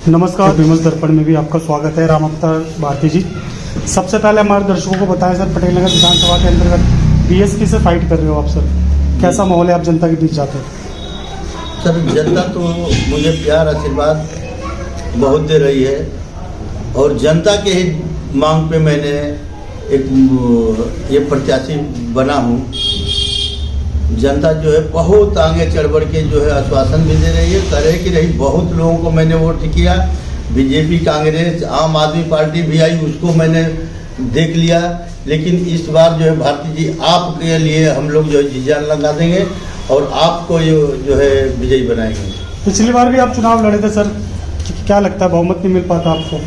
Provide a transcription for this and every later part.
नमस्कार, फेमस दर्पण में भी आपका स्वागत है। राम अवतार भारती जी, सबसे पहले हमारे दर्शकों को बताएं सर, पटेल नगर विधानसभा के अंतर्गत बीएसपी से फाइट कर रहे हो आप सर, कैसा माहौल है, आप जनता के बीच जाते हो? सर, जनता तो मुझे प्यार आशीर्वाद बहुत दे रही है और जनता के ही मांग पे मैंने एक ये प्रत्याशी बना हूँ। जनता जो है बहुत आगे चढ़ बढ़ के जो है आश्वासन भी दे रही है, करे कि रही। बहुत लोगों को मैंने वोट किया, बीजेपी, कांग्रेस, आम आदमी पार्टी भी आई, उसको मैंने देख लिया। लेकिन इस बार जो है भारती जी आपके लिए हम लोग जो है जी जान लगा देंगे और आपको जो है विजयी बनाएंगे। पिछली बार भी आप चुनाव लड़े थे सर, क्या लगता है बहुमत नहीं मिल पाता आपको?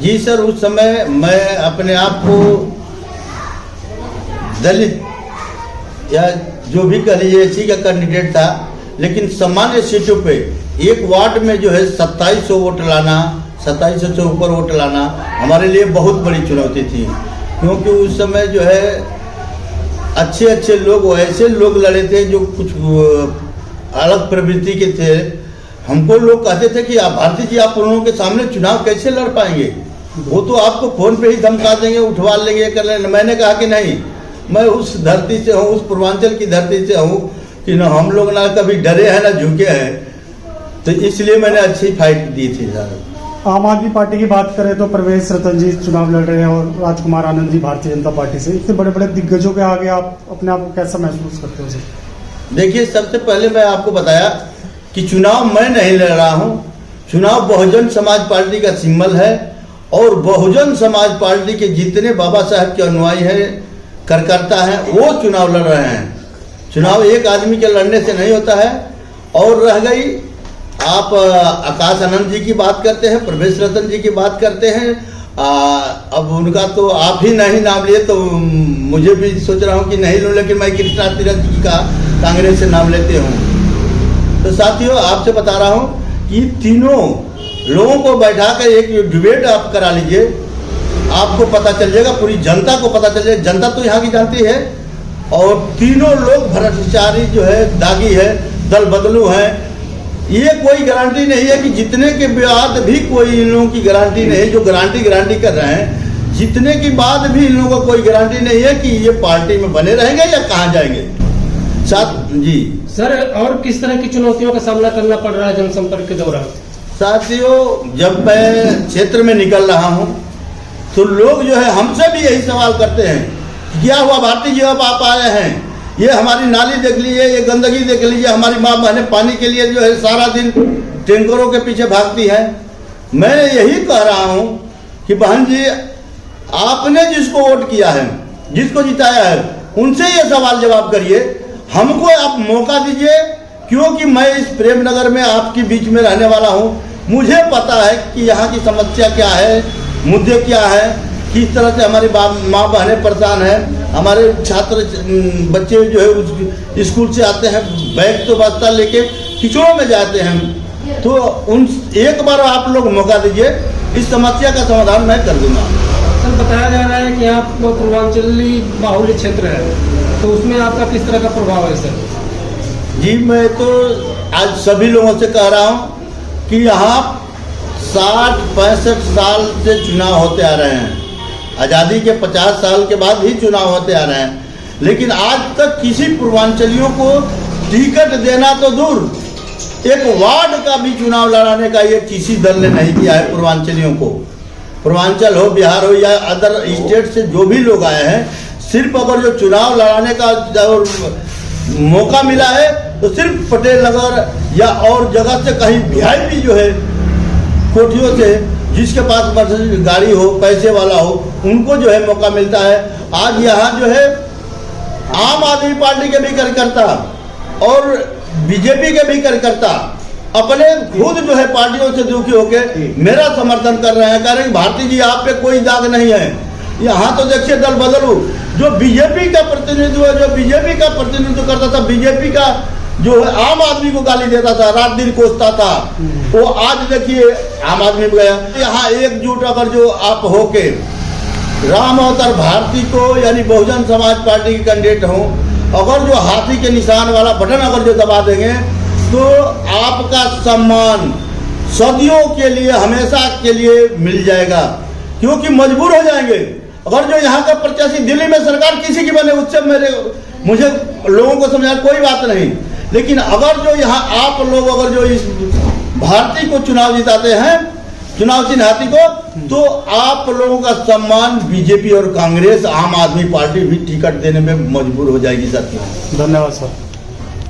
जी सर, उस समय मैं अपने आप को दलित या जो भी कह लीजिए इसी का कैंडिडेट था, लेकिन सामान्य सीटों पे एक वार्ड में जो है 2700 वोट लाना, 2700 से ऊपर वोट लाना हमारे लिए बहुत बड़ी चुनौती थी। क्योंकि उस समय जो है अच्छे अच्छे लोग, ऐसे लोग लड़े थे जो कुछ अलग प्रवृत्ति के थे। हमको लोग कहते थे कि आप भारती जी, आप उन लोगों के सामने चुनाव कैसे लड़ पाएंगे, वो तो आपको फोन पे ही धमका देंगे, उठवा लेंगे, कर लेंगे। मैंने कहा कि नहीं, मैं उस धरती से हूँ, उस पूर्वांचल की धरती से हूँ कि ना हम लोग ना कभी डरे हैं ना झुके हैं, तो इसलिए मैंने अच्छी फाइट दी थी सर। आम आदमी पार्टी की बात करें तो प्रवेश रतन जी चुनाव लड़ रहे हैं और राजकुमार आनंद जी भारतीय जनता पार्टी से। इतने बड़े बड़े दिग्गजों के आगे आप अपने आप को कैसा महसूस करते हो सर? देखिए, सबसे पहले मैं आपको बताया कि चुनाव मैं नहीं लड़ रहा हूँ, चुनाव बहुजन समाज पार्टी का सिंबल है और बहुजन समाज पार्टी के जितने बाबा साहब के अनुयायी हैं, कार्यकर्ता हैं, वो चुनाव लड़ रहे हैं। चुनाव एक आदमी के लड़ने से नहीं होता है। और रह गई, आप आकाश आनंद जी की बात करते हैं, प्रवेश रतन जी की बात करते हैं, अब उनका तो आप ही नहीं नाम लिए तो मुझे भी सोच रहा हूँ कि नहीं लूँ, लेकिन मैं कृष्णा तीरथ जी का कांग्रेस से नाम लेते हूँ। तो साथियों, आपसे बता रहा हूँ कि तीनों लोगों को बैठा कर एक डिबेट आप करा लीजिए, आपको पता चल जाएगा, पूरी जनता को पता चल जाएगा। जनता तो यहाँ की जानती है। और तीनों लोग भ्रष्टाचारी जो है, दागी है, दल बदलू हैं। ये कोई गारंटी नहीं है कि जितने के बाद भी कोई इन लोगों की गारंटी नहीं है, जो गारंटी कर रहे हैं, जितने के बाद भी इन लोगों को कोई गारंटी नहीं है कि ये पार्टी में बने रहेंगे या कहाँ जाएंगे। साथ जी सर, और किस तरह की चुनौतियों का सामना करना पड़ रहा है जनसंपर्क के दौरान? साथियों, जब मैं क्षेत्र में निकल रहा हूँ तो लोग जो है हमसे भी यही सवाल करते हैं, क्या हुआ भारती जी, अब आप आए हैं, ये हमारी नाली देख लीजिए, ये गंदगी देख लीजिए, हमारी माँ बहनें पानी के लिए जो है सारा दिन टैंकरों के पीछे भागती हैं। मैं यही कह रहा हूँ कि बहन जी, आपने जिसको वोट किया है, जिसको जिताया है, उनसे ये सवाल जवाब करिए, हमको आप मौका दीजिए। क्योंकि मैं इस प्रेमनगर में आपके बीच में रहने वाला हूँ, मुझे पता है कि यहाँ की समस्या क्या है, मुद्दे क्या है, किस तरह से हमारी माँ बहनें परेशान हैं, हमारे छात्र बच्चे जो है उस स्कूल से आते हैं, बैग तो बस्ता लेके किचड़ों में जाते हैं। तो उन एक बार आप लोग मौका दीजिए, इस समस्या का समाधान मैं कर दूंगा। सर, बताया जा रहा है कि आप पूर्वांचली बाहुल्य क्षेत्र है, तो उसमें आपका किस तरह का प्रभाव है सर? जी, मैं तो आज सभी लोगों से कह रहा हूँ कि यहाँ 60-65 साल से चुनाव होते आ रहे हैं। आज़ादी के 50 साल के बाद ही चुनाव होते आ रहे हैं, लेकिन आज तक किसी पूर्वांचलियों को टिकट देना तो दूर, एक वार्ड का भी चुनाव लड़ाने का ये किसी दल ने नहीं किया है। पूर्वांचलियों को, पूर्वांचल हो, बिहार हो या अदर स्टेट से जो भी लोग आए हैं, सिर्फ अगर जो चुनाव लड़ाने का मौका मिला है तो सिर्फ पटेल नगर या और जगह से कहीं वीआईपी जो है कोठियों से, जिसके पास मर्सिडीज गाड़ी हो, पैसे वाला हो, उनको जो है मौका मिलता है। आज यहाँ जो है आम आदमी पार्टी के भी कार्यकर्ता और बीजेपी के भी कार्यकर्ता अपने खुद जो है पार्टियों से दुखी होके मेरा समर्थन कर रहे हैं, कह रहे हैं भारती जी आप पे कोई दाग नहीं है। यहाँ तो देखिए दल बदलू, जो बीजेपी का प्रतिनिधित्व है, जो बीजेपी का प्रतिनिधित्व करता था, बीजेपी का जो है आम आदमी को गाली देता था, रात दिन कोसता था, वो आज देखिए आम आदमी में गया। यहाँ एकजुट अगर जो आप होके राम अवतार भारती को यानी बहुजन समाज पार्टी के कैंडिडेट हों, अगर जो हाथी के निशान वाला बटन अगर जो दबा देंगे तो आपका सम्मान सदियों के लिए, हमेशा के लिए मिल जाएगा, क्योंकि मजबूर हो जाएंगे। अगर जो यहाँ का प्रत्याशी दिल्ली में सरकार किसी की बने, उससे मुझे लोगों को समझा कोई बात नहीं, लेकिन अगर जो यहाँ आप लोग अगर जो इस भारती को चुनाव जिताते हैं, चुनाव चिन्ह हाथी को, तो आप लोगों का सम्मान बीजेपी और कांग्रेस, आम आदमी पार्टी भी टिकट देने में मजबूर हो जाएगी। सर, धन्यवाद सर।